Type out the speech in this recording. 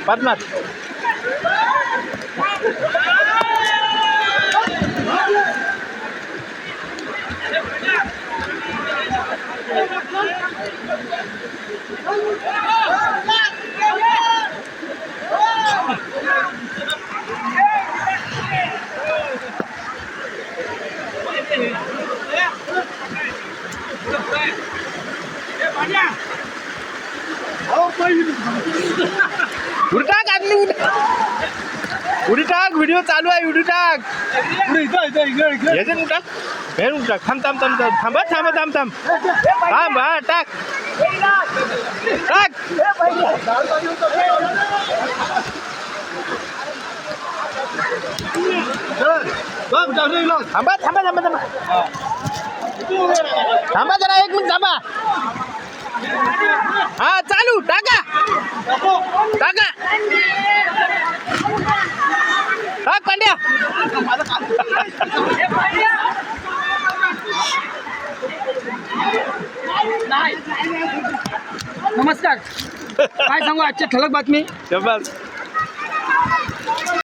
पद्मात उडी टाक आदमी उडी टाक व्हिडिओ चालू आहे उडी टाक याच्यात टाक बाहेर उडी टाक थांब थांब थांब थांब थांब थांब थांब थांब हा टाक टाक थांबा थांबा थांबा थांबा थांबा जरा 1 मिनिट थांबा हा चालू टाका टाका टाक पांड्या नमस्कार काय सांगू आजच्या ठळक बातमी बस